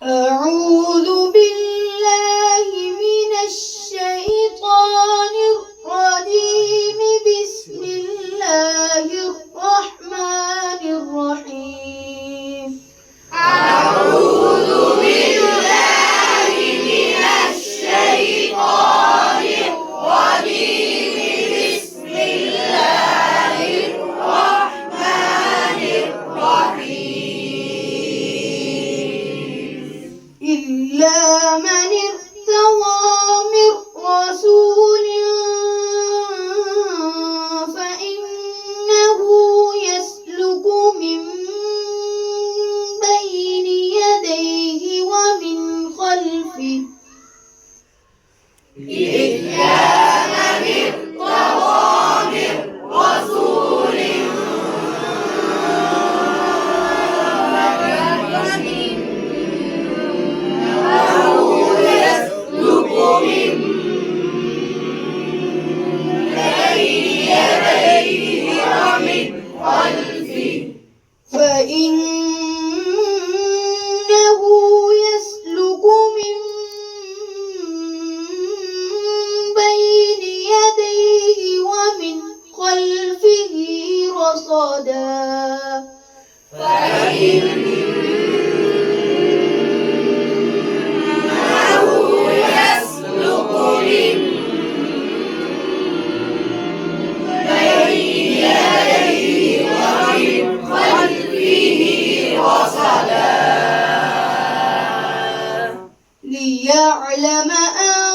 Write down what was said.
أعوذ بالله من الشيطان الرجيم. بسم الله الرحمن الرحيم. أعوذ بالله من الشيطان الرجيم. بسم الله الرحمن الرحيم. إلا من ارتضى من رسول فإنه يسلك من بين يديه ومن خلفه إلا من ارتضى من رسول فإنه يسلك من بين يديه ومن خلفه رصدا. ليعلم أن